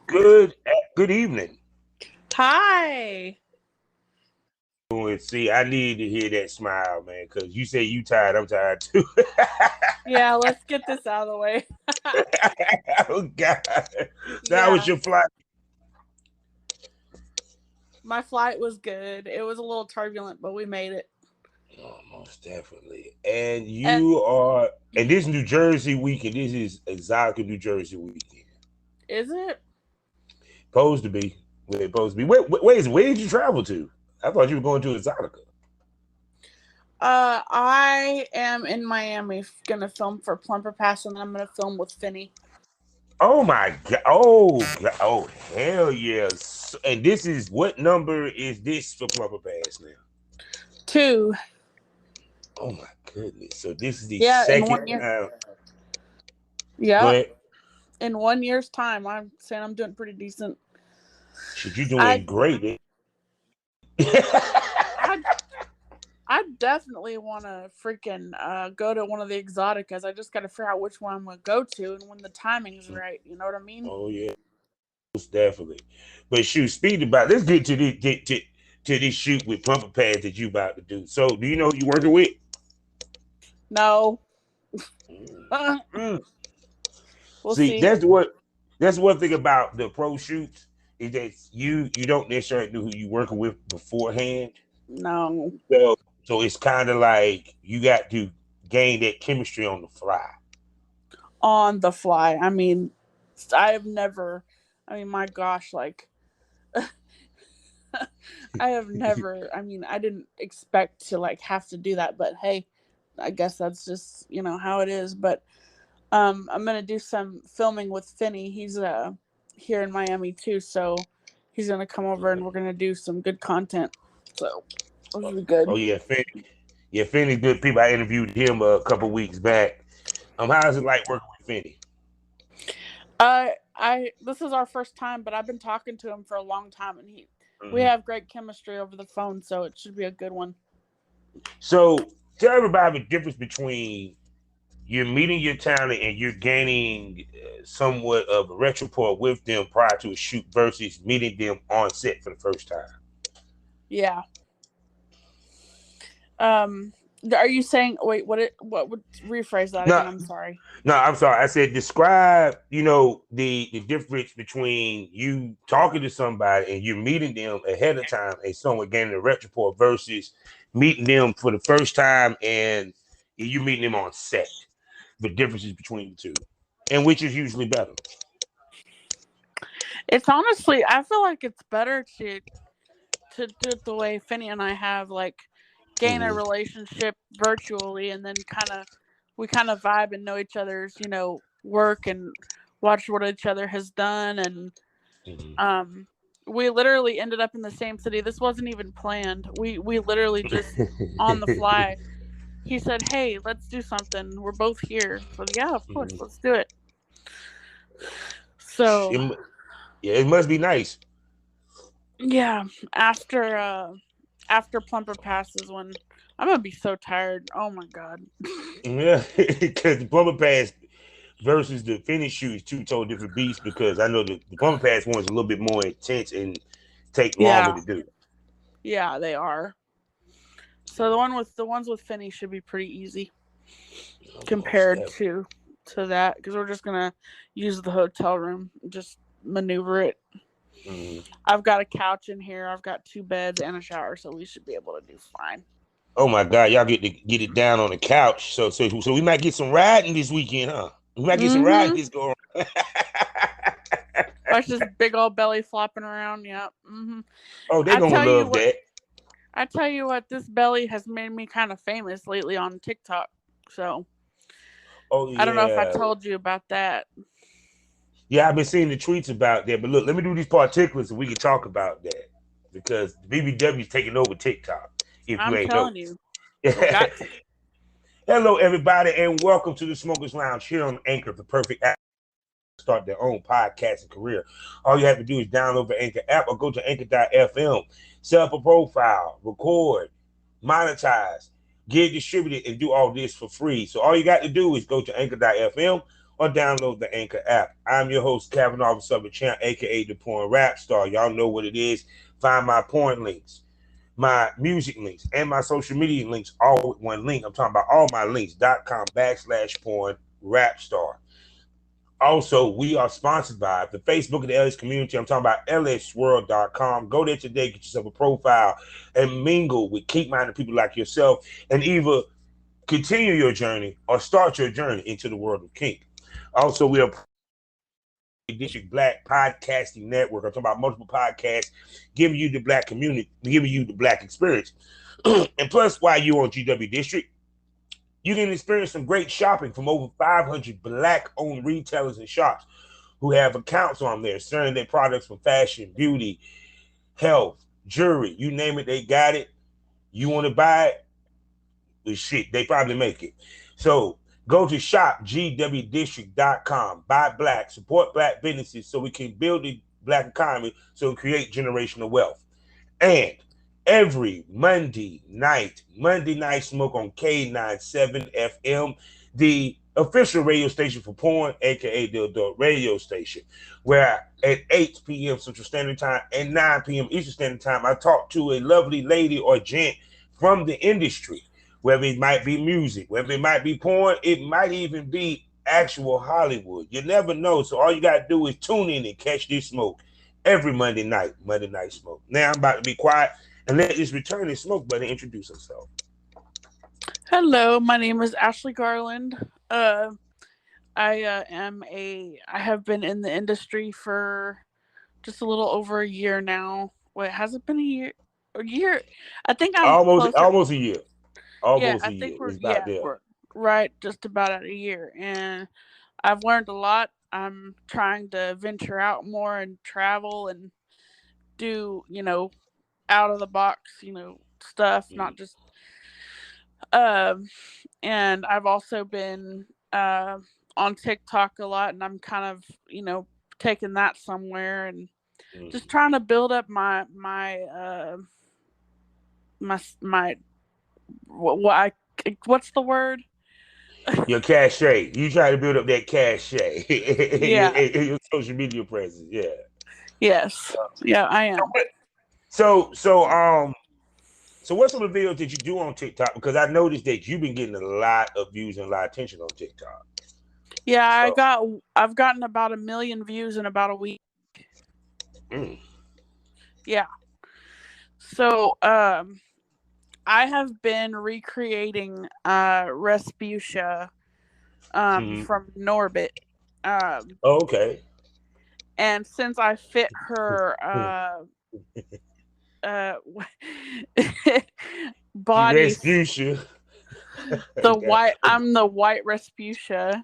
Good evening. Hi. And see, I need to hear that smile, man, because you say you tired. I'm tired too. Yeah, let's get this out of the way. Oh God! So how was Yeah, your flight? my flight was good. It was a little turbulent, but we made it. Oh, most definitely. And And you are, and this New Jersey weekend. This is Exotica New Jersey weekend. is it? Supposed to be. Where it's supposed to be. Where did you travel to? I thought you were going to Exotica. I am in Miami gonna film for Plumper Pass, and then I'm gonna film with Finney. Oh my God! Oh God! Oh hell yes! And this is what number is this for Plumper Pass now? 2. Oh my goodness! So this is the Yeah, in second 1 year. time. Go Yep, ahead. in 1 year's time, I'm saying I'm doing pretty decent. Should you I doing great? I I definitely want to freaking go to one of the exoticas. I just got to figure out which one I'm gonna go to and when the timing's right. You know what I mean? Oh yeah, most definitely. But shoot, speaking about, let's get to to this shoot with Plumper Pass that you about to do. So, do you know who you working with? No. Mm. We'll See, see. that's one thing about the pro shoots is that you don't necessarily know who you working with beforehand. No. So it's kind of like you got to gain that chemistry on the fly. On the fly. I mean, I've never. I mean, my gosh, like I have never. I mean, I didn't expect to like have to do that, but hey, I guess that's just how it is. But I'm gonna do some filming with Finney. He's here in Miami too, so he's gonna come over and we're gonna do some good content. So this is Oh good. yeah, Finney's good people. I interviewed him a couple weeks back. How's it like working with Finney? I this is our first time, but I've been talking to him for a long time, and we Mm-hmm. have great chemistry over the phone, so it should be a good one. So tell everybody the difference between you're meeting your talent and you're gaining somewhat of a rapport with them prior to a shoot versus meeting them on set for the first time. Yeah. Um. Are you saying? Wait. What would rephrase that No, again? I'm sorry. no, I'm sorry. I said describe, the difference between you talking to somebody and you're meeting them ahead of time and someone gaining a rapport versus meeting them for the first time and you meeting them on set. The differences between the two, and which is usually better. It's honestly, I feel like it's better to do it the way Finney and I have, like gain a Mm-hmm. relationship virtually, and then we kind of vibe and know each other's work and watch what each other has done, and Mm-hmm. um we literally ended up in the same city. This wasn't even planned. We literally just on the fly. He said, "Hey, let's do something. We're both here." So yeah, of course, Mm-hmm. let's do it. So It, yeah, it must be nice. yeah, after after Plumper passes, when I'm gonna be so tired. Oh my god. Yeah, because the plumber pass versus the finish shoot is two totally different beasts. Because I know the plumber pass one is a little bit more intense and take longer Yeah, to do. yeah, they are. So the ones with Finney should be pretty easy Most compared definitely. to that, because we're just gonna use the hotel room, just maneuver it. Mm-hmm. I've got a couch in here. I've got 2 beds and a shower, so we should be able to do fine. Oh my God, y'all get it down on the couch. So we might get some riding this weekend, huh? We might get some riding Mm-hmm. this go around. Watch this big old belly flopping around. Yep. Mm-hmm. Oh, they I gonna tell you love what. that. I tell you what. This belly has made me kind of famous lately on TikTok. So Oh I don't know if I yeah, told you about that. yeah. I've been seeing the tweets about that. But look, let me do these particulars so we can talk about that because the BBW is taking over TikTok. If you I'm ain't telling noticed. you, we got to. Hello, everybody, and welcome to the Smokers Lounge here on Anchor, the perfect app to start their own podcasting career. All you have to do is download the Anchor app or go to anchor.fm, set up a profile, record, monetize, get distributed, and do all this for free. So all you got to do is go to anchor.fm or download the Anchor app. I'm your host, Kavanaugh Southern Champ, aka the Porn Rap Star. Y'all know what it is. Find my porn links, my music links, and my social media links all with one link. I'm talking about all my links.com/porn rap star. Also, we are sponsored by the Facebook of the LS community. I'm talking about lsworld.com. Go there today, get yourself a profile, and mingle with keep-minded people like yourself, and either continue your journey or start your journey into the world of kink. Also, we are District Black Podcasting Network. I'm talking about multiple podcasts, giving you the black community, giving you the black experience. And plus, while you're on GW District, you can experience some great shopping from over 500 black-owned retailers and shops who have accounts on there selling their products from fashion, beauty, health, jewelry, you name it, they got it. You want to buy it? Well, shit, they probably make it. So go to shopgwdistrict.com. Buy black, support black businesses so we can build the black economy, so we create generational wealth. And every Monday night smoke on K97 FM, the official radio station for porn, aka the adult radio station, where at 8 p.m. Central Standard Time and 9 p.m. Eastern Standard Time, I talk to a lovely lady or gent from the industry, whether it might be music, whether it might be porn, it might even be actual Hollywood. You never know. So all you got to do is tune in and catch this smoke every Monday night smoke. Now I'm about to be quiet and let this returning smoke buddy introduce himself. Hello, my name is Ashley Garland. I have been in the industry for just a little over a year now. Wait, has it been a year? A year? I think I'm almost a year. Yeah, I think we're right just about at a year, and I've learned a lot. I'm trying to venture out more and travel and do, out of the box, stuff, not just and I've also been on TikTok a lot, and I'm kind of, taking that somewhere and just trying to build up my what's the word? Your cachet. You try to build up that cachet. Yeah. your social media presence. Yeah. Yes. Yeah, I am. So what's some of the videos that you do on TikTok? Because I noticed that you've been getting a lot of views and a lot of attention on TikTok. Yeah, I've gotten about 1 million views in about a week. Yeah. So I have been recreating Respucia from Norbit. Okay. And since I fit her body, Respucia. I'm the white Respucia,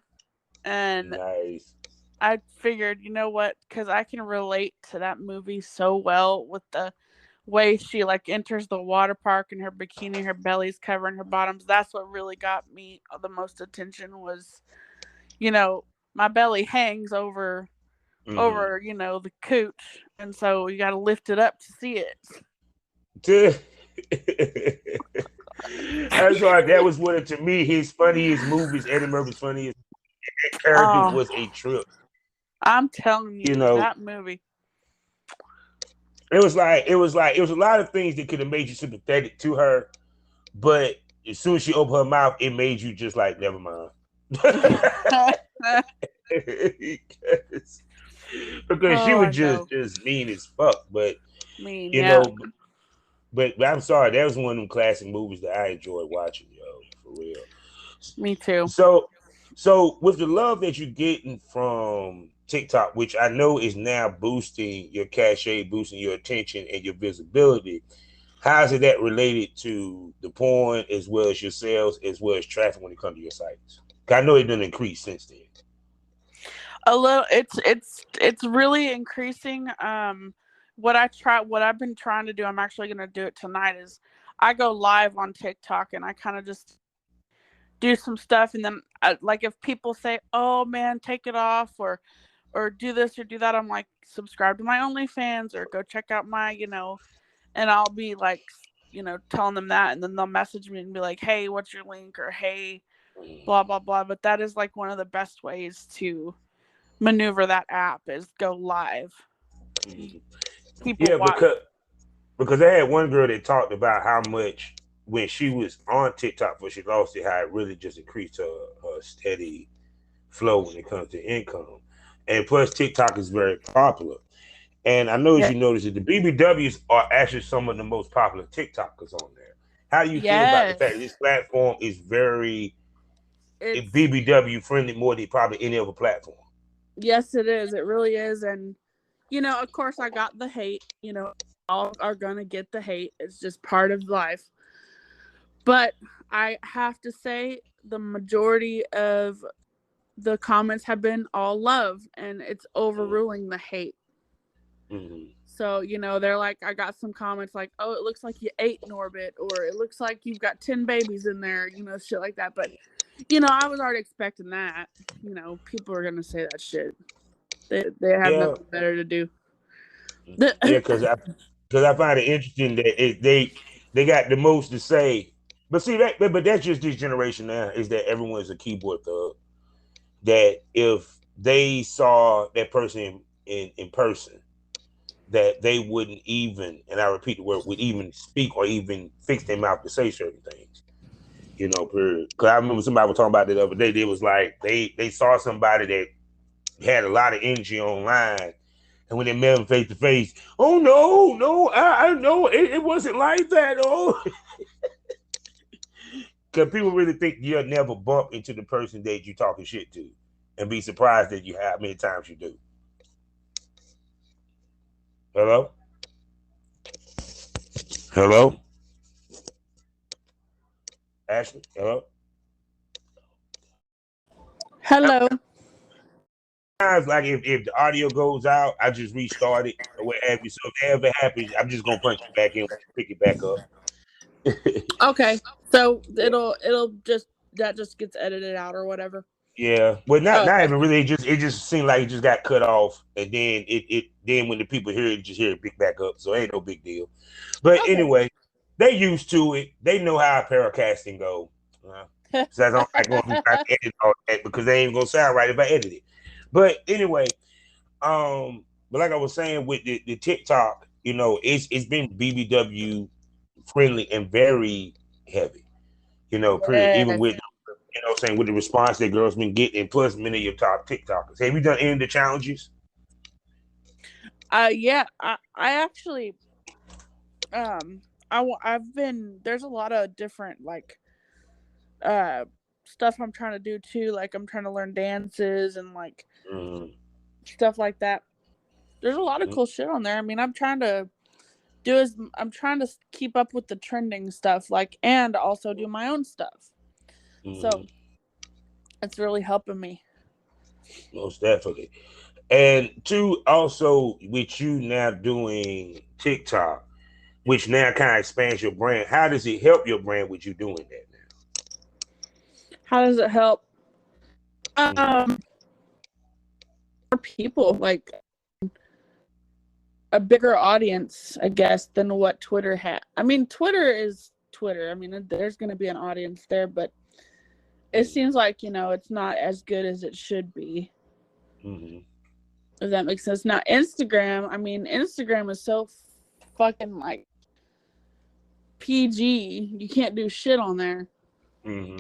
and nice. I figured, you know what, because I can relate to that movie so well with the way she enters the water park in her bikini, her belly's covering her bottoms. That's what really got me the most attention was, my belly hangs over the cooch, and so you got to lift it up to see it. That's why that was one of, to me, his funniest movies. Eddie Murphy's funniest character was a trip. I'm telling you, that movie. It was a lot of things that could have made you sympathetic to her, but as soon as she opened her mouth, it made you just never mind. because she was just mean as fuck. But but I'm sorry, that was one of them classic movies that I enjoyed watching, for real. Me too. So with the love that you're getting from TikTok, which I know is now boosting your cachet, boosting your attention and your visibility, how is that related to the porn as well as your sales, as well as traffic when it comes to your sites? I know it done increased since then. A little. It's really increasing. What I've been trying to do, I'm actually going to do it tonight, is I go live on TikTok and I kind of just do some stuff, and then if people say, "Oh man, take it off," or do this or do that, I'm like, subscribe to my OnlyFans or go check out my, and I'll be telling them that, and then they'll message me and be like, "Hey, what's your link?" or "Hey, blah blah blah. But that is like one of the best ways to maneuver that app is go live. People Yeah, watch. because I had one girl that talked about how much when she was on TikTok before she lost it, how it really just increased her steady flow when it comes to income. And plus, TikTok is very popular. And I know as Yeah. you notice that the BBWs are actually some of the most popular TikTokers on there. How do you feel about the fact that Yes. this platform is very It's BBW friendly more than probably any other platform? yes, it is. It really is. And of course, I got the hate. All are gonna get the hate. It's just part of life. But I have to say, the majority of the comments have been all love, and it's overruling the hate. Mm-hmm. So, they're like, I got some comments like, oh, it looks like you ate Norbit, or it looks like you've got 10 babies in there, shit like that. But, I was already expecting that. People are going to say that shit. They have Yeah, nothing better to do. yeah, because I find it interesting that they got the most to say. But see but that's just this generation now is that everyone's a keyboard thug. That if they saw that person in person, that they wouldn't even, and I repeat the word, would even speak or even fix their mouth to say certain things. Period. Because I remember somebody was talking about it the other day. They was like they saw somebody that had a lot of energy online, and when they met him face to face, oh no, I know it wasn't like that. Oh, because people really think you'll never bump into the person that you talking shit to, and be surprised that you have many times you do. Hello, hello, Ashley. Hello. Hello. Times like if the audio goes out, I just restart it or what have you. So if that ever happens, I'm just gonna punch you back in, pick it back up. Okay. So it'll just that just gets edited out or whatever. Yeah, well, not Oh, not okay. even really. It just seemed like it just got cut off, and then then when the people hear it, just hear it pick back up. So it ain't no big deal. But Okay. anyway, they used to it. They know how paracasting go. So I don't like going through trying to edit all that because they ain't gonna sound right if I edit it. But anyway, but like I was saying with the TikTok, it's been BBW friendly and very heavy. Period. Even Yes. with saying with the response that girls been getting, plus many of your top TikTokers. Have you done any of the challenges? Yeah. I actually I've been there's a lot of different like uh stuff I'm trying to do too. Like I'm trying to learn dances and like Mm-hmm. stuff like that. There's a lot of cool shit on there. I mean, I'm trying to keep up with the trending stuff, like, and also do my own stuff. Mm-hmm. So it's really helping me. Most definitely. And two, also with you now doing TikTok, which now kind of expands your brand. How does it help your brand with you doing that How does it help? now? Um, more people, like a bigger audience, I guess, than what Twitter had. I mean, Twitter is Twitter. I mean, there's going to be an audience there, but it seems like it's not as good as it should be. Mm-hmm. If that makes sense. Now, Instagram. I mean, Instagram is so fucking like PG. You can't do shit on there. Mm-hmm.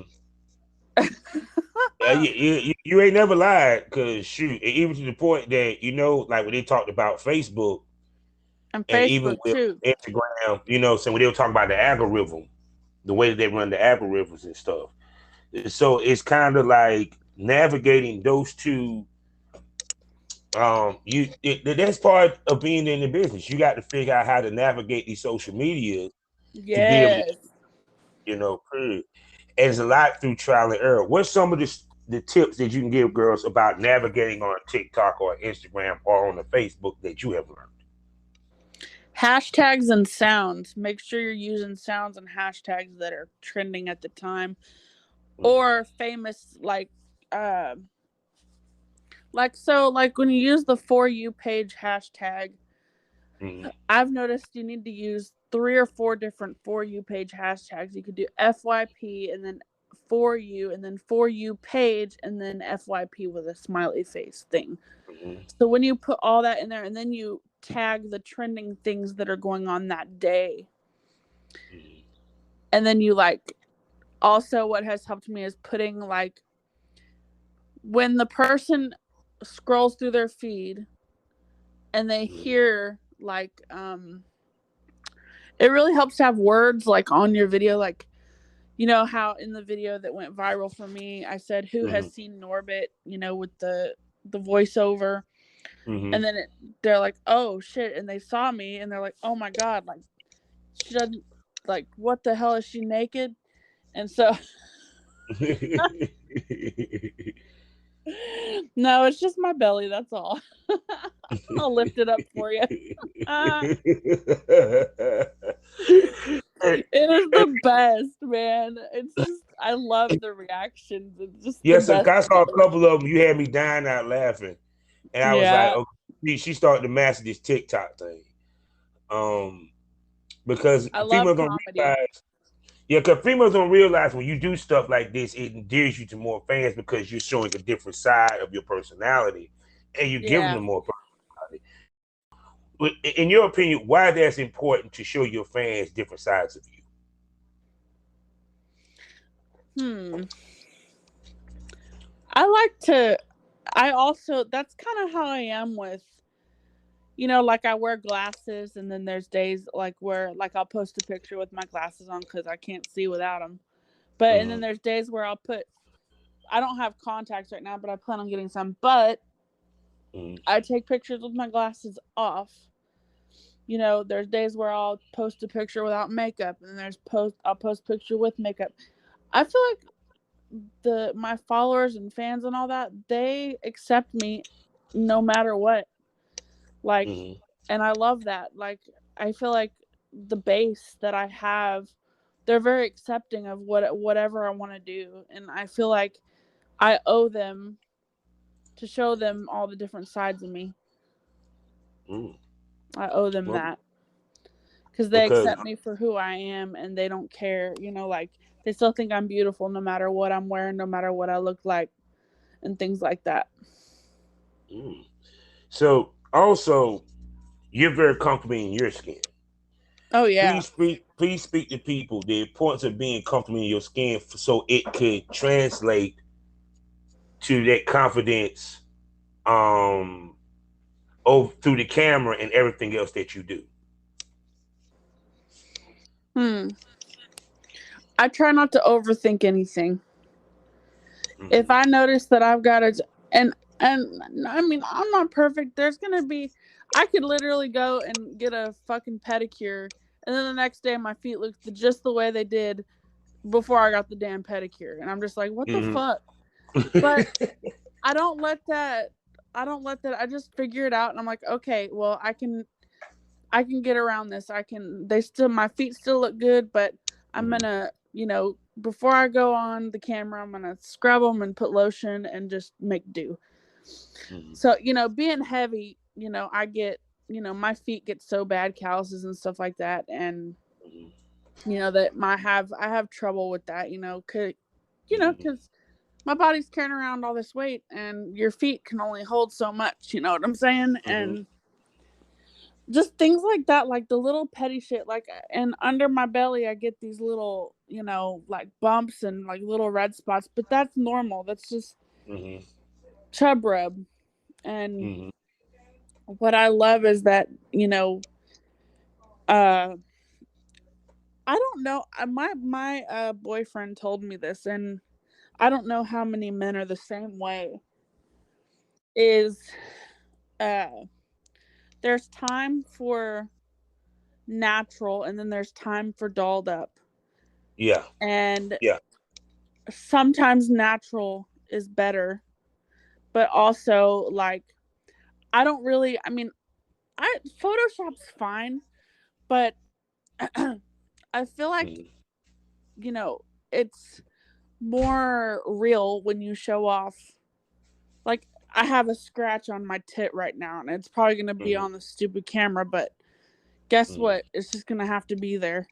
You ain't never lied, cause shoot, even to the point that like when they talked about Facebook And and even Facebook with too. Instagram, so when they were talking about the algorithm, the way that they run the algorithms and stuff. So it's kind of like navigating those two. That's part of being in the business. You got to figure out how to navigate these social medias to be able to, Yes. period. And it's a lot through trial and error. What's some of the tips that you can give girls about navigating on TikTok or Instagram or on the Facebook that you have learned? Hashtags and sounds. Make sure you're using sounds and hashtags that are trending at the time or famous uh like when you use the For You page hashtag, Mm-hmm. I've noticed you need to use 3 or 4 different For You page hashtags. You could do FYP and then For You, and then For You page, and then FYP with a smiley face thing. Mm-hmm. So when you put all that in there, and then you tag the trending things that are going on that day, Mm-hmm. and then you like, also what has helped me is putting like, when the person scrolls through their feed and they hear like, it really helps to have words like on your video, like, you know how in the video that went viral for me, I said, "Who Mm-hmm. has seen Norbit?" You know, with the voiceover, Mm-hmm. and then they're like, "Oh shit!" And they saw me, and they're like, "Oh my god!" Like, she doesn't, like, what the hell, is she naked? And so, no, it's just my belly. That's all. I'll lift it up for you. It is the best, man. It's just, I love the reactions. It's just the Yes, best. I saw a couple of them. You had me dying out laughing, and I was like, Yeah, "Okay, she started to master this TikTok thing." Because I love females don't comedy. realize, yeah, because females don't realize when you do stuff like this, it endears you to more fans because you're showing a different side of your personality, and you're giving Yeah. them more personality. In your opinion, why that's important to show your fans different sides of you? I like to, I also, that's kind of how I am with, you know, like I wear glasses, and then there's days like where, like, I'll post a picture with my glasses on because I can't see without them. But, and then there's days where I'll put, I don't have contacts right now, but I plan on getting some. But I take pictures with my glasses off. You know, there's days where I'll post a picture without makeup, and I'll post a picture with makeup. I feel like my followers and fans and all that, they accept me no matter what. Like, and I love that. Like, I feel like the base that I have, they're very accepting of whatever I want to do, and I feel like I owe them to show them all the different sides of me. I owe them that, because they accept me for who I am, and they don't care, you know, like, they still think I'm beautiful no matter what I'm wearing, no matter what I look like, and things like that. So also, you're very comfortable in your skin. Oh yeah. Please speak to people the importance of being comfortable in your skin so it could translate to that confidence through the camera and everything else that you do. I try not to overthink anything. If I notice that I've got to, and I mean, I'm not perfect. There's gonna be, I could literally go and get a fucking pedicure, and then the next day my feet look just the way they did before I got the damn pedicure, and I'm just like, what the fuck? But I don't let that. I just figure it out, and I'm like, okay, well, I can get around this. My feet still look good, but I'm gonna, you know, before I go on the camera, I'm gonna scrub them and put lotion and just make do. So, you know, being heavy, you know, I get, you know, my feet get so bad, calluses and stuff like that, and you know that I have trouble with that, you know, because my body's carrying around all this weight, and your feet can only hold so much. You know what I'm saying? And just things like that, like the little petty shit, like, and under my belly I get these little, you know, like bumps and like little red spots, but that's normal. That's just chub rub. And what I love is that, you know, I don't know, my boyfriend told me this, and I don't know how many men are the same way, is there's time for natural, and then there's time for dolled up. Yeah. And yeah. Sometimes natural is better, but also, like, I don't really, I mean, Photoshop's fine, but I feel like, you know, it's more real when you show off. Like, I have a scratch on my tit right now, and it's probably going to be on the stupid camera, but guess what? It's just going to have to be there.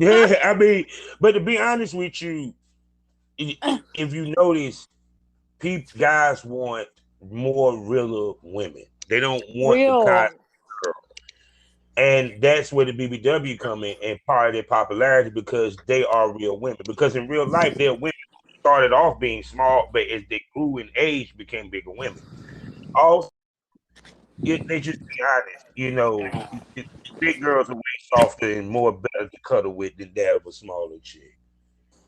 Yeah, I mean, but to be honest with you, if you notice, guys want more realer women. They don't want the kind Real. girl. And that's where the BBW come in and part of their popularity because they are real women. Because in real life, they're women who started off being small, but as they grew in age, became bigger women. Also, they just be honest, big girls are way softer and more better to cuddle with than that of a smaller chick,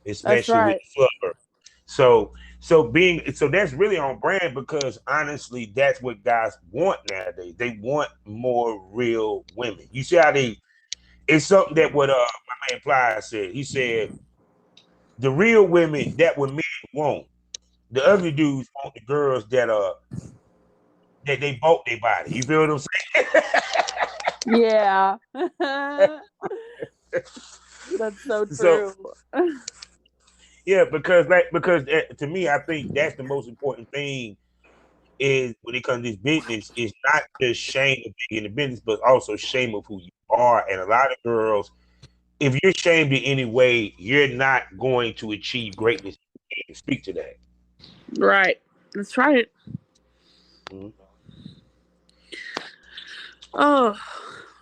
That's especially with right. the flubber. So that's really on brand because honestly, that's what guys want nowadays. They want more real women. You see how they it's something that what my man Plies said. He said the real women that what men want. The ugly dudes want the girls that they bought their body. You feel what I'm Yeah. That's so saying? So true. yeah, because to me, I think that's the most important thing is when it comes to this business is not just shame of being in the business, but also shame of who you are. And a lot of girls, if you're shamed in any way, you're not going to achieve greatness. Speak to that. Right. That's right. Mm-hmm. Oh,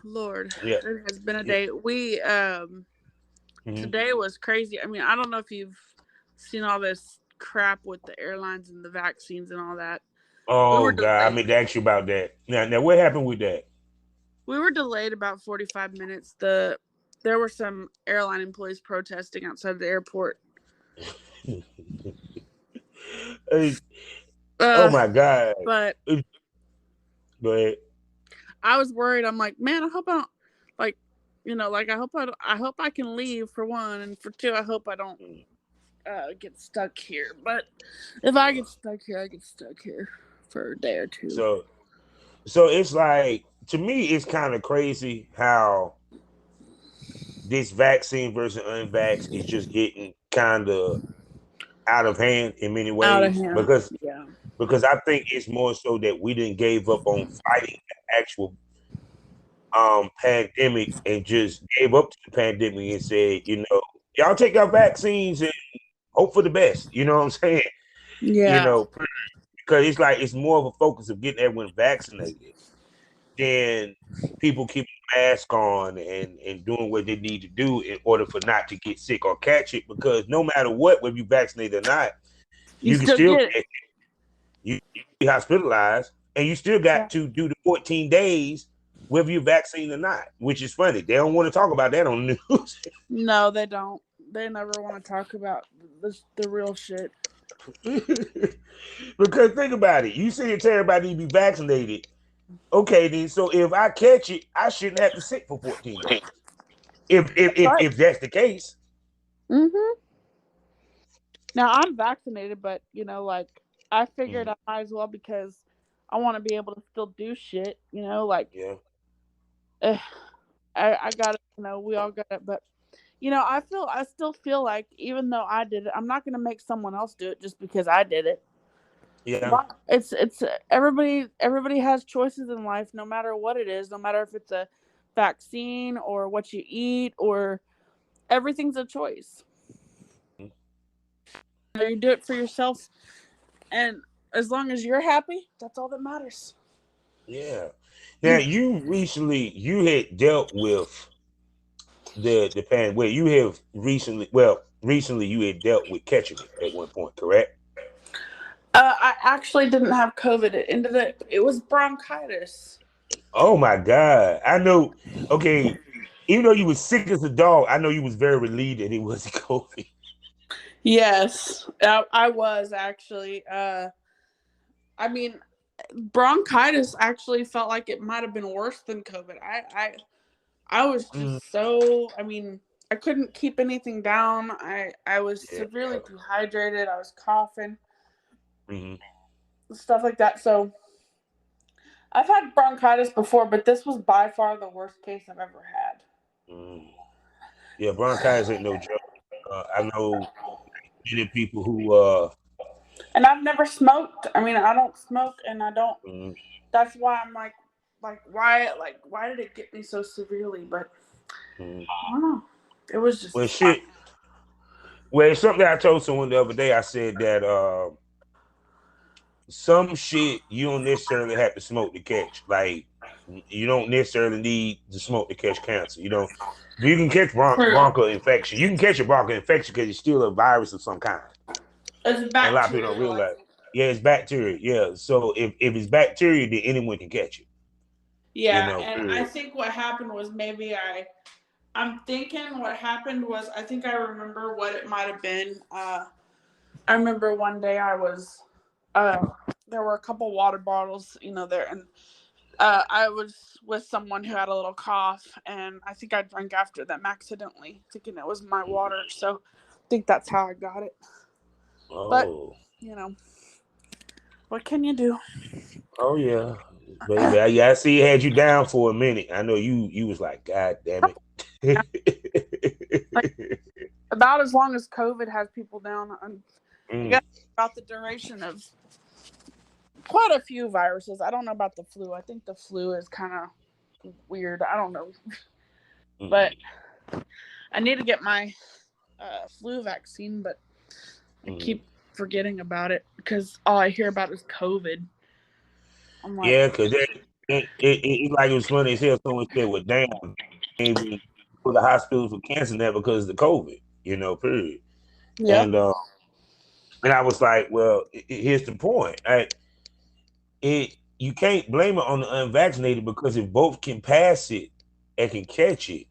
Lord. Yeah. It has been a Yeah. day. We Mm-hmm. today was crazy. I mean, I don't know if you've seen all this crap with the airlines and the vaccines and all that. We were Oh God, I delayed. meant to ask you about that. Now, what happened with that? We were delayed about 45 minutes. There were some airline employees protesting outside the airport. Hey, oh Uh, my God. but But I was worried. I'm like, man, I hope I don't like, like I hope I can leave for one, and for two, I hope I don't get stuck here. But if I get stuck here, I get stuck here for a day or two. so so it's like to me, it's kind of crazy how this vaccine versus unvax is just getting kind of out of hand in many Out of ways hand. Yeah. because I think it's more so that we didn't gave up on fighting the actual pandemic and just gave up to the pandemic and said, y'all take our vaccines and hope for the best. You know what I'm saying? You Yeah. know, because it's like it's more of a focus of getting everyone vaccinated than people keeping mask on and doing what they need to do in order for not to get sick or catch it. Because no matter what, whether you vaccinated or not, You you can still still get it. catch it. You be hospitalized, and you still Yeah. got to do the 14 days whether you're vaccinated or not. Which is funny. They don't want to talk about that on the news. No, they don't. They never want to talk about the real shit. Because think about it. You sit here tell everybody to be vaccinated. Okay, then so if I catch it, I shouldn't have to sit for 14 days. Right. If that's the case. Mhm. Now I'm vaccinated, but I figured Mhm. I might as well because I want to be able to still do shit. Yeah. Eh, I got it. We all got it, but I still feel like even though I did it, I'm not gonna make someone else do it just because I did it. Yeah. Why? It's everybody has choices in life, no matter what it is, no matter if it's a vaccine or what you eat or everything's a choice. You do it for yourself, and as long as you're happy, that's all that matters. Yeah. Now you had dealt with the pan where you have recently you had dealt with catching it at one point, correct? I actually didn't have COVID. It was bronchitis. Oh my God. I know. Okay. Even though you was sick as a dog, I know you was very relieved that it was COVID. Yes, I was actually. I mean, bronchitis actually felt like it might have been worse than COVID. I was Mm, just so. I mean, I couldn't keep anything down. I was yeah. severely dehydrated. I was coughing, Hmm. stuff like that. So I've had bronchitis before, but this was by far the worst case I've ever had. Mm. Yeah, bronchitis ain't no joke. I know many people who And I've never smoked. I mean, I don't smoke, and I don't. mm, That's why I'm like why did it get me so severely? But mm. I don't know. It was Well, just shit. Well, it's something that I told someone the other day. I said that some shit you don't necessarily have to smoke to catch. Like you don't necessarily need to smoke to catch cancer. You can catch true. bronchial infection. You can catch a bronchial infection because it's still a virus of some kind. It's And a lot of people don't bacterial, I realize. think. Yeah, it's bacteria. Yeah. So if it's bacteria, then anyone can catch it. Yeah, and I Period. think what happened was maybe I'm thinking what happened was I think I remember what it might have been. I remember one day uh, there were a couple water bottles, there, and I was with someone who had a little cough, and I think I drank after them accidentally, thinking it was my water. So I think that's how I got it. But Oh. you know, what can you do? Oh yeah. Baby, I see it had you down for a minute. I know you was like, God damn Like, it. about as long as COVID has people down, I Mm. guess about the duration of quite a few viruses. I don't know about the flu. I think the flu is kind of weird. I don't know, but I need to get my flu vaccine, but I keep forgetting about it because all I hear about is COVID. I'm like, Yeah, because it like it was funny as hell. Someone said, "Well, damn, maybe go to the hospital for cancer now because of the COVID." Period. yep, And I was like, "Well, here's the point. You can't blame it on the unvaccinated because if both can pass it and can catch it,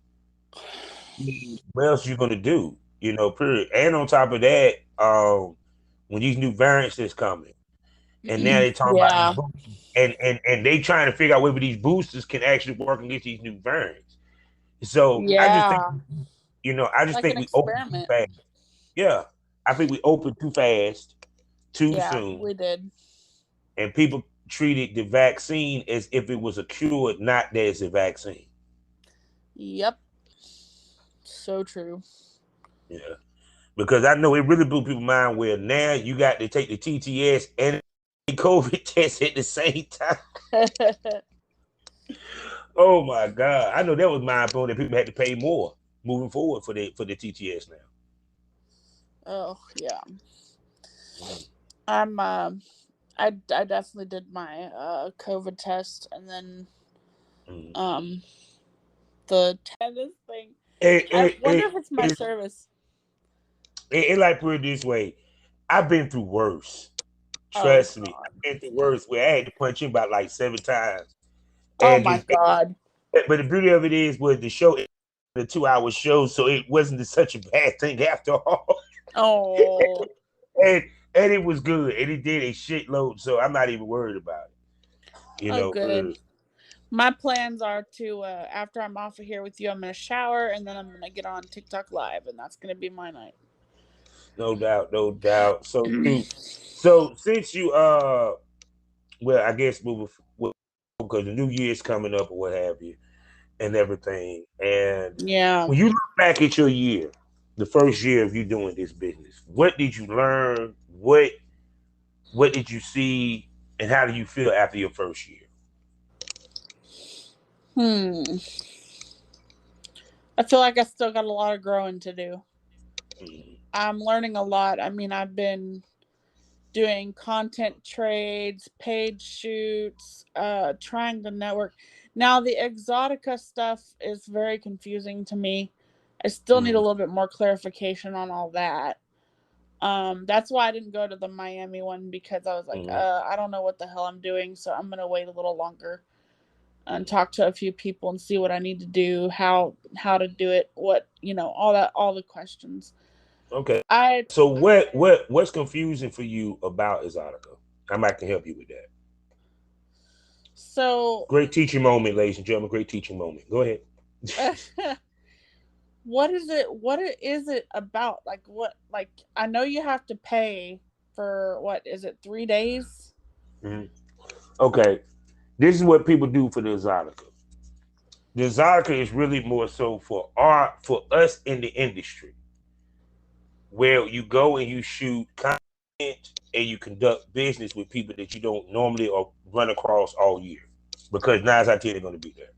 what else you gonna do? Period. And on top of that, when these new variants that's coming, and now they talking about these yeah, boosters, and they trying to figure out whether these boosters can actually work against these new variants. So yeah, I just like think an we open too experiment. fast. Yeah, I think we opened too fast, too Yeah, soon, we did. and people treated the vaccine as if it was a cure, not that it's a vaccine. Yep, so true. Yeah, because I know it really blew people's mind. Where now you got to take the TTS and the COVID test at the same time. Oh my God! I know that was mind blowing that people had to pay more moving forward for the TTS now. Oh yeah, Mm. I'm. I definitely did my COVID test, and then Mm. um the tennis thing. It, I it, wonder it, if it's my it, service. it like put it this way. I've been through worse. Oh Trust me, god. I've been through worse where I had to punch in about like 7 times. Oh And my just god. but the beauty of it is was the show the 2 hour show, so it wasn't such a bad thing after all. Oh. and and it was good. And it did a shitload, so I'm not even worried about it. Oh good. My plans are to after I'm off of here with you, I'm gonna shower and then I'm gonna get on TikTok live, and that's gonna be my night. No doubt, no doubt. So since you well, I guess moving because the new year's coming up or what have you and everything. And Yeah. when you look back at your year, the first year of you doing this business, what did you learn? What did you see, and how do you feel after your first year? Hmm. I feel like I still got a lot of growing to do. Mm-hmm. I'm learning a lot. I mean, I've been doing content trades, paid shoots, trying to network. Now the Exotica stuff is very confusing to me. I still need a Mm-hmm. little bit more clarification on all that. That's why I didn't go to the Miami one because I was like, Mm-hmm. I don't know what the hell I'm doing, so I'm gonna wait a little longer and talk to a few people and see what I need to do, how to do it, what all the questions. Okay. I So what's confusing for you about Exotica? I might can help you with that. so Great teaching moment, ladies and gentlemen. Great teaching moment. Go ahead. what is it about, like what, like I know you have to pay for, what is it, 3 days? Mhm. Okay. This is what people do for the Exotica. The Exotica is really more so for us in the industry, where you go and you shoot content and you conduct business with people that you don't normally or run across all year. Because 9 out of 10 are going to be there.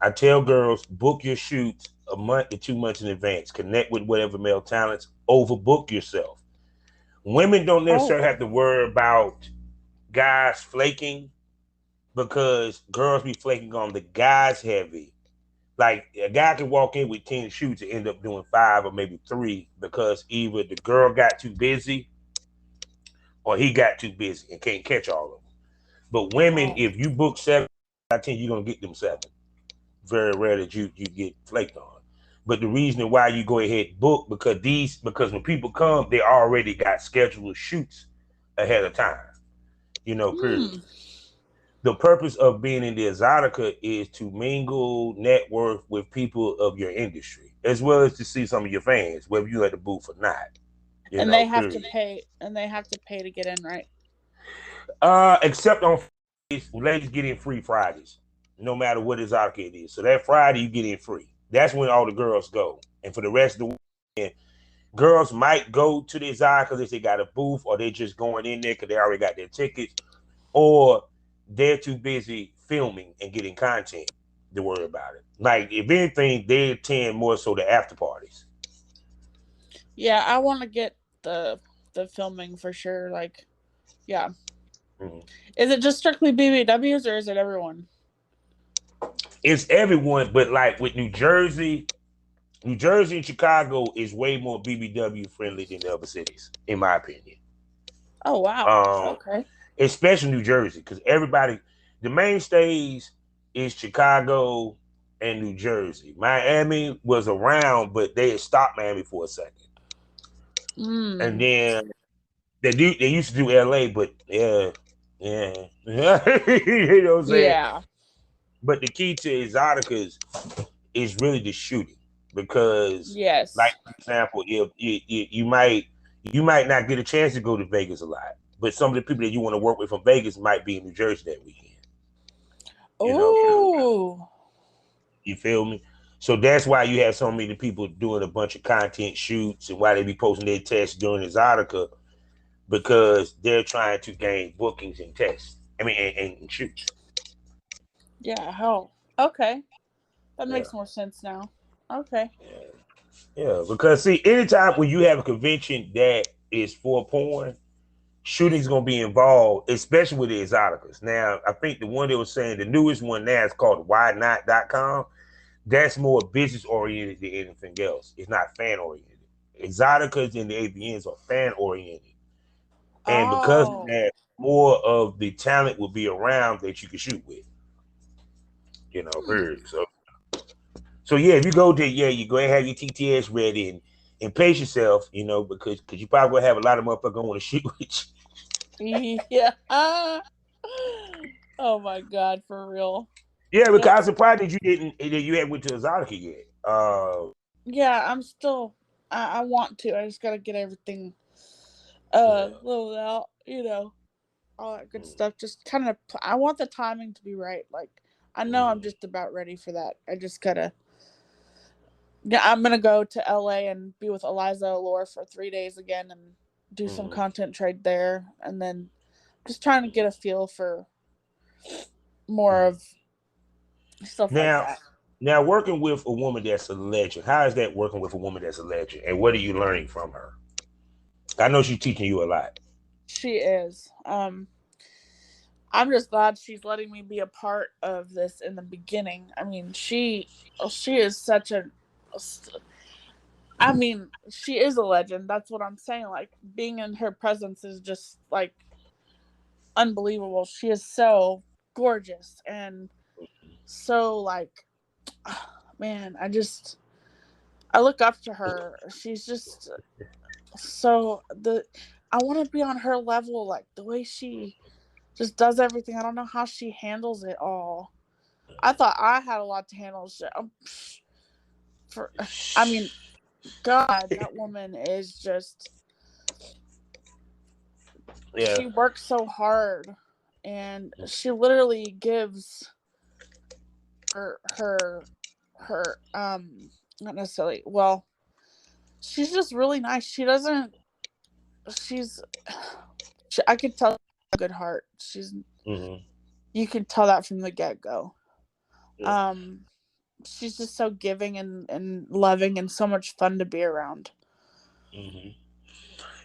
I tell girls, book your shoots a month to 2 months in advance. Connect with whatever male talents. Overbook yourself. Women don't necessarily have to worry about guys flaking because girls be flaking on the guys heavy. Like a guy can walk in with 10 shoots and end up doing 5 or maybe 3 because either the girl got too busy or he got too busy and can't catch all of them. But women, if you book 7 out of 10, you're gonna get them 7. Very rare that you get flaked on. But the reason why you go ahead and book because when people come, they already got scheduled shoots ahead of time. Period. The purpose of being in the exotica is to mingle, network with people of your industry, as well as to see some of your fans, whether you at the booth or not. And they have to pay. And they have to pay to get in, right? Except on Fridays, ladies get in free Fridays, no matter what exotica it is. So that Friday you get in free. That's when all the girls go. And for the rest of the weekend, girls might go to the exotica if they got a booth, or they just going in there because they already got their tickets, or they're too busy filming and getting content to worry about it. Like, if anything, they attend more so the after parties. Yeah, I want to get the filming for sure. Like, yeah. Mm-hmm. Is it just strictly BBWs or is it everyone? It's everyone, but like with New Jersey and Chicago is way more BBW friendly than the other cities, in my opinion. Oh wow. Okay. Especially New Jersey, because the mainstays is Chicago and New Jersey. Miami was around, but they had stopped Miami for a second. And then they used to do LA, but yeah. You know what I'm saying? Yeah. But the key to exoticas is really the shooting, because, yes, like, for example, if you might not get a chance to go to Vegas a lot, but some of the people that you want to work with from Vegas might be in New Jersey that weekend. Oh, You feel me? So that's why you have so many people doing a bunch of content shoots, and why they be posting their tests during exotica, because they're trying to gain bookings and tests. I mean, and shoots. Yeah. Hell. Okay. That makes more sense now. Okay. Yeah, because see, anytime when you have a convention that is for porn, shooting's gonna be involved, especially with the exoticas. Now, I think the one they were saying, the newest one now is called whynot.com. That's more business oriented than anything else. It's not fan oriented. Exoticas and the AVNs are fan oriented. And because of that, more of the talent will be around that you can shoot with. Period. So yeah, if you go to, you go ahead and have your TTS ready and pace yourself, because you probably will have a lot of motherfuckers want to shoot with you. Yeah. Oh my god, for real. Yeah, because I'm surprised that you hadn't went to Exotica yet. Yeah, I'm still. I want to. I just gotta get everything loaded out. All that good stuff. Just kind of. I want the timing to be right. Like, I know I'm just about ready for that. I just gotta. Yeah, I'm gonna go to LA and be with Eliza Allure for 3 days again and do some content trade there, and then just trying to get a feel for more of stuff like that. Now, working with a woman that's a legend, how is that working with a woman that's a legend, and what are you learning from her? I know she's teaching you a lot. She is. I'm just glad she's letting me be a part of this in the beginning. I mean, she is such a. I mean, she is a legend. That's what I'm saying. Like, being in her presence is just like unbelievable. She is so gorgeous and so like, man, I look up to her. She's just so I want to be on her level, like the way she just does everything. I don't know how she handles it all. I thought I had a lot to handle. I mean, God, that woman is just. Yeah. She works so hard, and she literally gives her not necessarily. Well, she's just really nice. She doesn't. I could tell a good heart. You can tell that from the get go. Yeah. she's just so giving and loving and so much fun to be around. Hmm.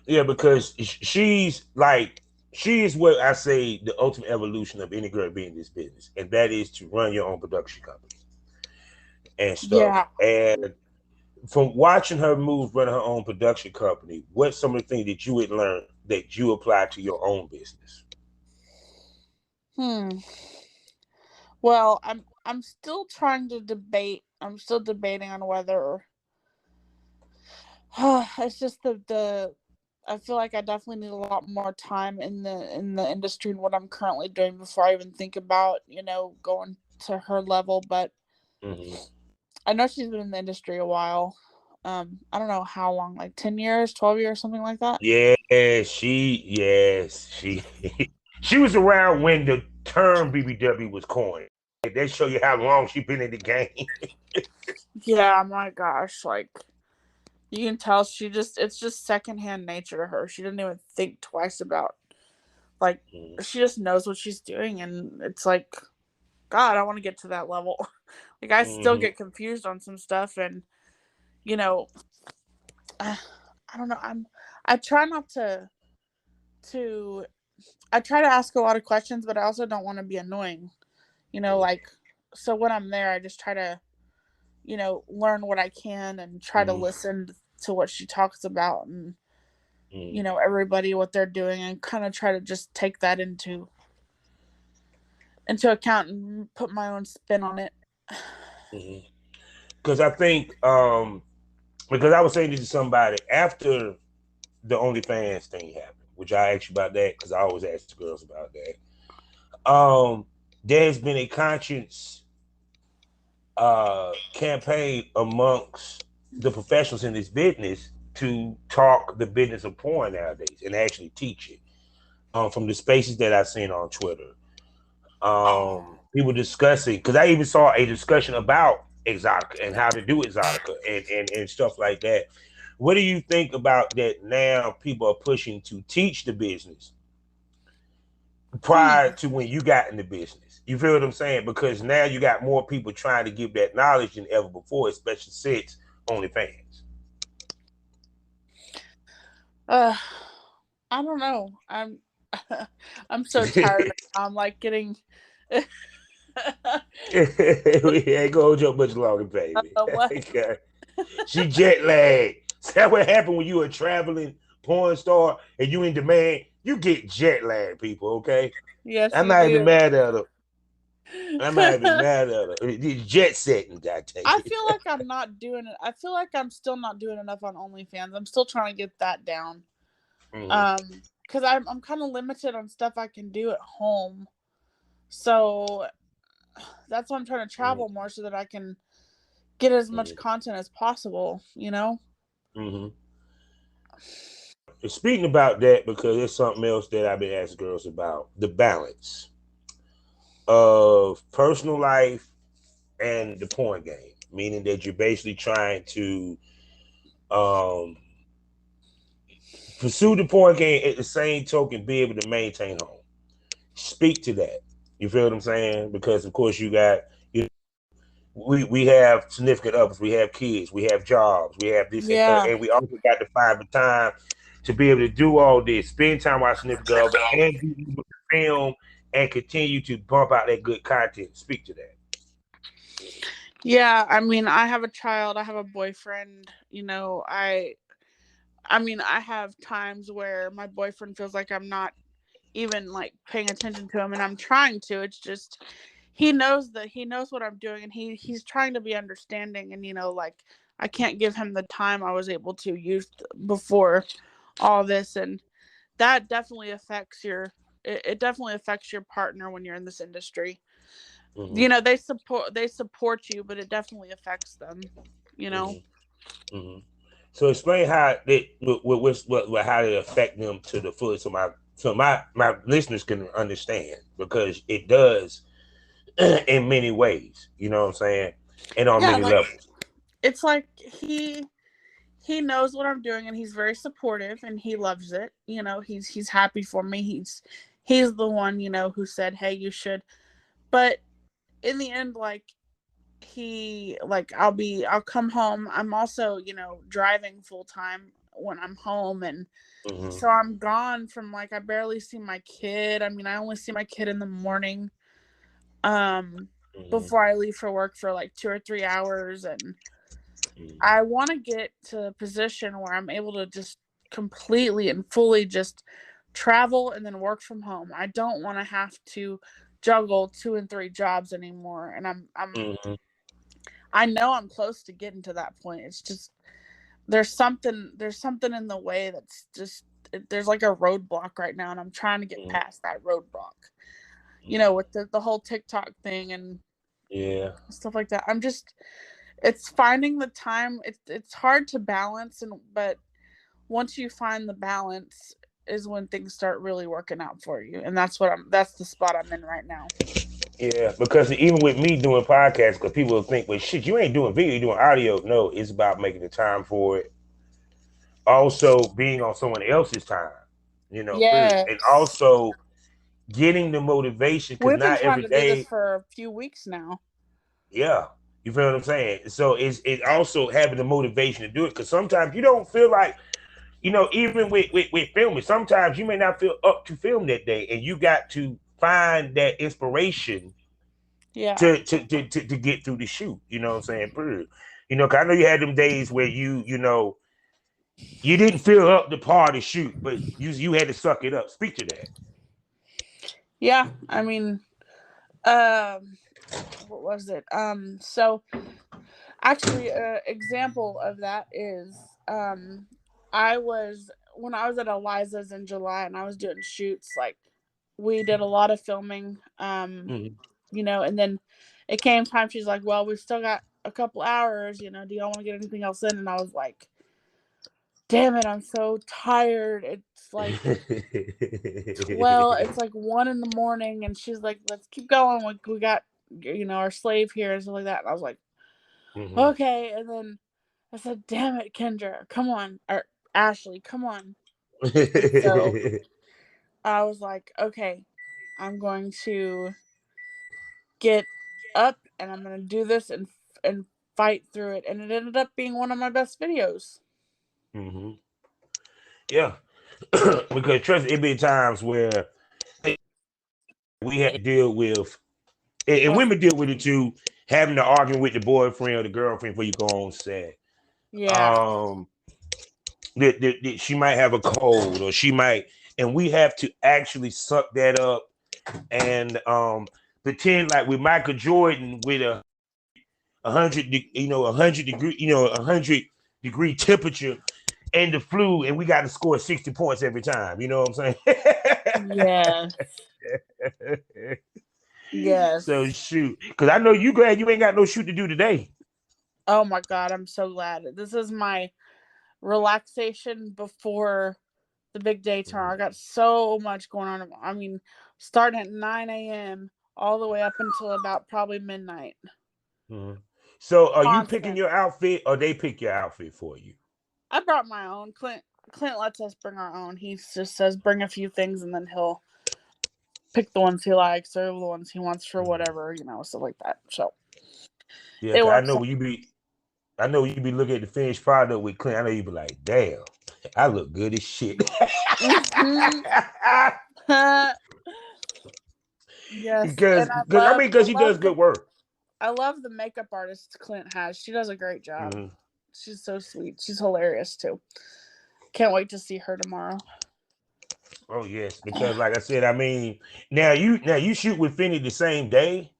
Yeah, because she is what I say the ultimate evolution of any girl being in this business, and that is to run your own production company and stuff. Yeah. And from watching her move, run her own production company, what's some of the things that you would learn that you apply to your own business? Hmm. Well, I'm still trying to debate. I'm still debating on whether it's just the I feel like I definitely need a lot more time in the industry and what I'm currently doing before I even think about, going to her level, but Hmm. I know she's been in the industry a while. I don't know how long, like 10 years, 12 years, something like that. She she was around when the term BBW was coined. That show you how long she been in the game. Yeah, my gosh, like you can tell it's just secondhand nature to her. She didn't even think twice about, like, she just knows what she's doing, and it's like, God, I want to get to that level. Like, I still Mm-hmm. get confused on some stuff, and you know, I don't know. I try not to I try to ask a lot of questions, but I also don't want to be annoying. Like, so when I'm there, I just try to learn what I can and try to Mm-hmm. listen to what she talks about, and Mm-hmm. everybody what they're doing, and kind of try to just take that into account and put my own spin on it. Because I think because I was saying this to somebody after the OnlyFans thing happened, which I asked you about that because I always ask the girls about that. There's been a conscious campaign amongst the professionals in this business to talk the business of porn nowadays and actually teach it. From the spaces that I've seen on Twitter, people discussing because I even saw a discussion about exotica and how to do exotica and stuff like that. What do you think about that? Now people are pushing to teach the business Hmm. prior to when you got in the business. You feel what I'm saying? Because now you got more people trying to give that knowledge than ever before, especially since OnlyFans. Uh, I don't know. I'm so tired. I'm like getting. We ain't gonna hold you up much longer, baby. What? Okay. She jet lagged. Is that what happened when you a traveling porn star and you in demand? You get jet lag, people, okay? Yes, I'm you not even do. mad at her. I'm not even mad at her. It's jet setting, I tell I you. feel like I'm not doing it. I feel like I'm still not doing enough on OnlyFans. I'm still trying to get that down. Mm-hmm. Because I'm kind of limited on stuff I can do at home. So that's why I'm trying to travel more so that I can get as much Mm-hmm. content as possible. Mm-hmm. Speaking about that, because there's something else that I've been asking girls about the balance of personal life and the porn game, meaning that you're basically trying to um, pursue the porn game at the same token, be able to maintain home. Speak to that. You feel what I'm saying? Because of course you got we have significant others, we have kids, we have jobs, we have this Yeah. and we also got to find the time to be able to do all this, spend time with our significant other, and be able to film and continue to bump out that good content. Speak to that. Yeah, I mean, I have a child, I have a boyfriend, I have times where my boyfriend feels like I'm not even like paying attention to him, and I'm trying to. It's just he knows what I'm doing, and he's trying to be understanding, and like I can't give him the time I was able to use before all this, and that definitely affects it definitely affects your partner when you're in this industry. Mm-hmm, They support you, but it definitely affects them. mm-hmm, mm-hmm. So explain how they how they affect them to the fullest, so my listeners can understand because it does in many ways. You know what I'm saying, and on Yeah, many like levels. it's like he knows what I'm doing, and he's very supportive, and he loves it. He's happy for me. He's the one, who said, "Hey, you should." But in the end, like I'll come home. I'm also, driving full time when I'm home, and so I'm gone from I barely see my kid. I mean, I only see my kid in the morning before I leave for work for 2 or 3 hours, and I want to get to a position where I'm able to just completely and fully just travel and then work from home. I don't want to have to juggle 2 and 3 jobs anymore, and I know I'm close to getting to that point. It's just there's something in the way that's just there's a roadblock right now, and I'm trying to get past that roadblock. With the whole TikTok thing and stuff like that. It's finding the time. It's hard to balance, but once you find the balance is when things start really working out for you, and that's the spot I'm in right now. Yeah, because even with me doing podcasts, because people will think, well, shit, you ain't doing video, you're doing audio. No, it's about making the time for it. Also, being on someone else's time, period. And Yes. also getting the motivation, because We've been not trying every to do this day. for a few weeks now. Yeah, you feel what I'm saying? So it's also having the motivation to do it, because sometimes you don't feel like, even with filming, sometimes you may not feel up to film that day, and you got to find that inspiration to get through the shoot. You know what I'm saying? Period. Cause I know you had them days where you didn't feel up the par to shoot, but you had to suck it up. Speak to that. Yeah, I mean, what was it? So actually, an example of that is, when I was at Eliza's in July, and I was doing shoots. We did a lot of filming, and then it came time. She's like, "Well, we've still got a couple hours. Do y'all want to get anything else in?" And I was like, damn it, I'm so tired. It's 12, it's 1 a.m, and she's like, let's keep going. We got, our slave here and stuff like that. And I was like, okay. And then I said, damn it, Kendra, come on. Or Ashley, come on. And so I was like, okay, I'm going to get up and I'm going to do this and fight through it. And it ended up being one of my best videos. Yeah. Because trust me, it be times where we have to deal with, and women deal with it too, having to argue with the boyfriend or the girlfriend before you go on set. Yeah. That she might have a cold, or she might, and we have to actually suck that up and pretend like we're Michael Jordan with a 100 degree temperature and the flu, and we got to score 60 points every time. You know what I'm saying? Yeah. Yes. So shoot, because I know you glad you ain't got no shoot to do today. Oh my God, I'm so glad. This is my relaxation before the big day tomorrow. I got so much going on. I mean, starting at 9 a.m. all the way up until about probably midnight. So are you picking your outfit, or they pick your outfit for you? I brought my own. Clint lets us bring our own. He just says bring a few things, and then he'll pick the ones he likes or the ones he wants for whatever, stuff like that. So yeah, I know when you be looking at the finished product with Clint. I know you be like, damn, I look good as shit. Yes, because he does good work. I love the makeup artist Clint has. She does a great job. She's so sweet. She's hilarious too. Can't wait to see her tomorrow. Oh yes, because like I said, I mean, now you shoot with Finney the same day.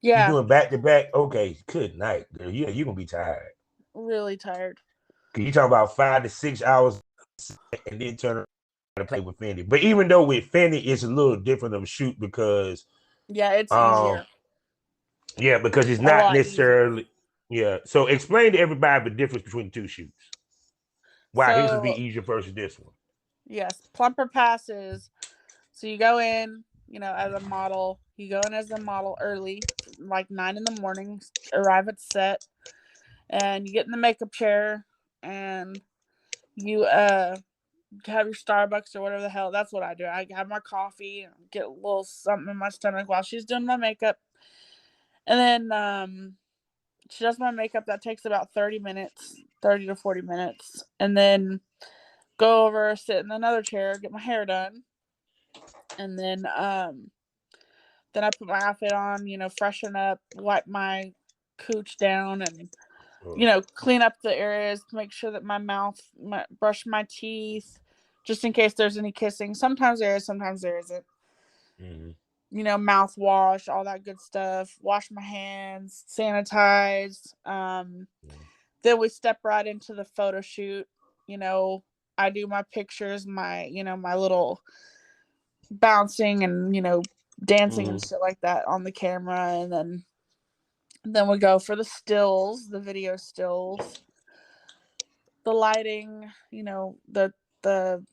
Yeah, you doing back to back. Okay, good night, girl. Yeah, you gonna be tired. Really tired. Cause you talk about 5 to 6 hours, and then turn around and play with Finney. But even though with Finney, it's a little different of a shoot because it's easier. Yeah, because it's not necessarily easier. Yeah. So explain to everybody the difference between the two shoots. Why his would be easier versus this one. Yes, Plumper passes. So you go in, as a model. You go in as a model early, 9 a.m, arrive at set, and you get in the makeup chair, and you have your Starbucks or whatever the hell. That's what I do. I have my coffee and get a little something in my stomach while she's doing my makeup. And then She does my makeup. That takes about 30 to 40 minutes. And then go over, sit in another chair, get my hair done. And then I put my outfit on, freshen up, wipe my cooch down, and clean up the areas, make sure that brush my teeth, just in case there's any kissing. Sometimes there is, sometimes there isn't. Mouthwash, all that good stuff. Wash my hands, sanitize. Then we step right into the photo shoot. I do my pictures, my little bouncing and, dancing and shit like that on the camera. And then we go for the stills, the video stills, the lighting, and then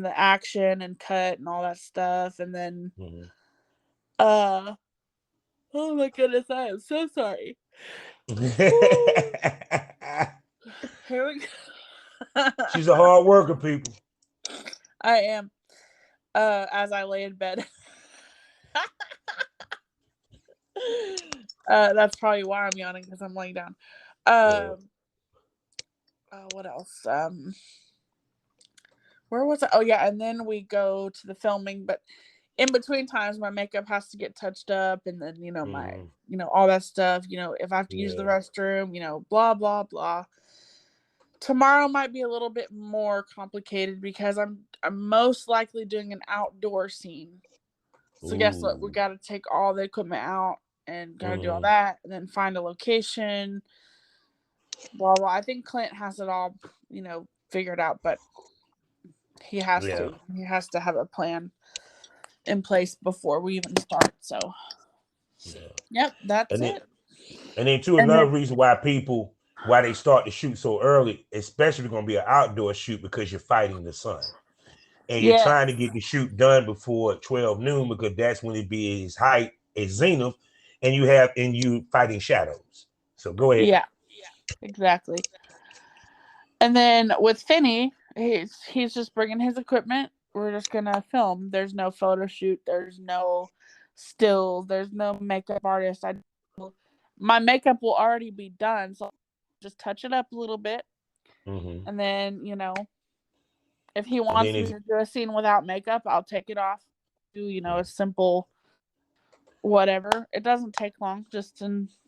the action and cut and all that stuff. And then, oh my goodness, I am so sorry. Here we go. She's a hard worker, people. I am. As I lay in bed. That's probably why I'm yawning, because I'm laying down. What else? Where was I? Oh yeah, and then we go to the filming, but in between times my makeup has to get touched up, and then my all that stuff. If I have to use the restroom, blah blah blah. Tomorrow might be a little bit more complicated because I'm most likely doing an outdoor scene. So guess what? We got to take all the equipment out and got to do all that, and then find a location. Blah blah. I think Clint has it all, figured out, but he has to. He has to have a plan in place before we even start. So, yep, that's it. And then another reason why they start to shoot so early, especially going to be an outdoor shoot, because you're fighting the sun. And you're trying to get the shoot done before 12 noon, because that's when it be his height, his zenith, and you fighting shadows. So go ahead. Yeah, exactly. And then with Finney, he's just bringing his equipment. We're just gonna film. There's no photo shoot. There's no stills. There's no makeup artist. My makeup will already be done, so I'll just touch it up a little bit. And then, if he wants me to do a scene without makeup, I'll take it off. Do a simple whatever. It doesn't take long.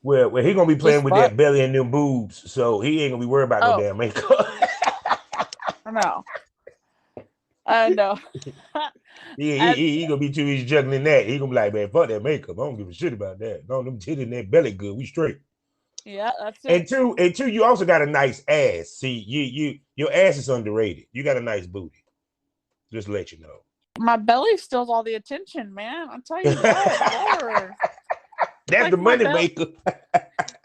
Well, he gonna be playing with that belly and them boobs, so he ain't gonna be worried about no damn makeup. I know. He gonna be too easy juggling that. He gonna be like, man, fuck that makeup. I don't give a shit about that. No, them titties and that belly good. We straight. Yeah, that's it. And two, you also got a nice ass. See, your ass is underrated. You got a nice booty. Just to let you know. My belly steals all the attention, man. I'll tell you what, Lord. That's the money maker.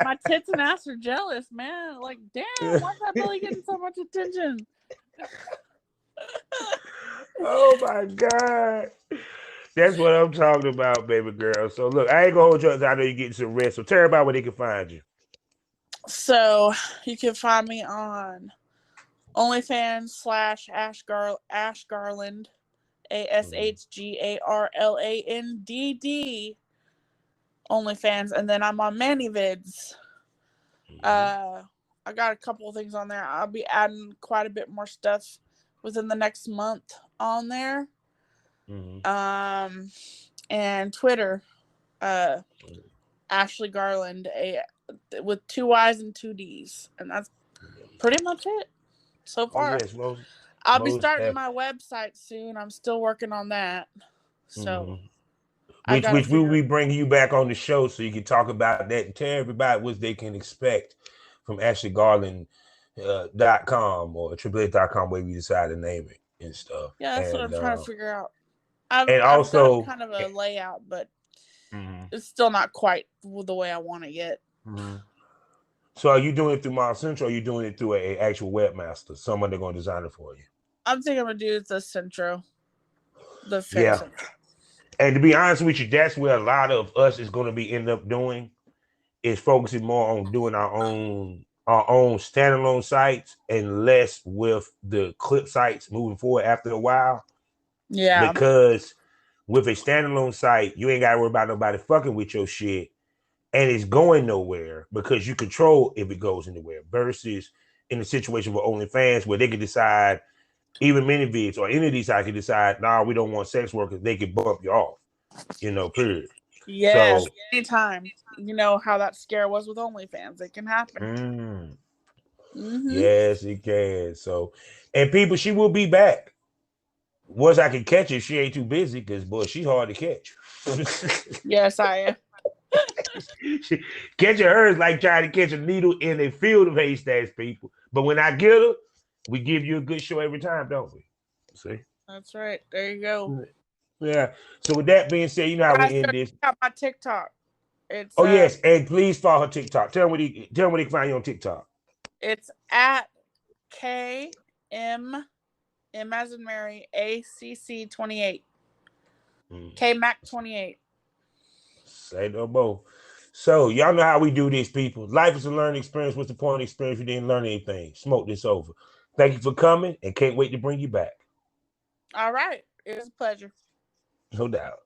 My tits and ass are jealous, man. Like, damn, why's that belly getting so much attention? Oh my God. That's what I'm talking about, baby girl. So look, I ain't gonna hold you up. I know you're getting some rest. So tell everybody where they can find you. So you can find me on OnlyFans /Ash Garland, ASHGARLANDD OnlyFans, and then I'm on ManyVids. I got a couple of things on there. I'll be adding quite a bit more stuff within the next month on there. And Twitter, Ashley Garland, with 2 Y's and 2 D's, and that's pretty much it so far. I'll be starting my website soon. I'm still working on that. So, which we will be bringing you back on the show so you can talk about that and tell everybody what they can expect from AshleyGarland.com or AAA.com, where we decide to name it and stuff. Yeah, that's what I'm trying to figure out. I've got kind of a layout, but it's still not quite the way I want it yet. So are you doing it through Mom Central, or are you doing it through an actual webmaster, someone that's going to design it for you? I'm thinking I'm going to do the Centro. Centro. And to be honest with you, that's where a lot of us is going to be end up doing, is focusing more on doing our own standalone sites and less with the clip sites moving forward after a while. Yeah. Because with a standalone site, you ain't got to worry about nobody fucking with your shit. and it's going nowhere because you control if it goes anywhere. Versus in a situation with OnlyFans where they can decide, even mini-vids or any of these, I can decide, nah, we don't want sex workers. They can bump you off, period. Yes, So anytime. You know how that scare was with OnlyFans. It can happen. yes, it can. So, and people, she will be back. Once I can catch her, she ain't too busy because, boy, she's hard to catch. Yes, I am. Catching her is like trying to catch a needle in a field of haystacks, people. But when I get her, we give you a good show every time, don't we? See? That's right. There you go. Yeah. So with that being said, you know how Guys, we go end this. check out my TikTok. It's Oh yes, and please follow her TikTok. Tell them where they can find you on TikTok. it's at KM as in Mary ACC28. KMac28. Say no more. So y'all know how we do this, people. Life is a learning experience. What's the point of the experience if you didn't learn anything? Smoke this over. Thank you for coming and can't wait to bring you back. All right. It was a pleasure. No doubt.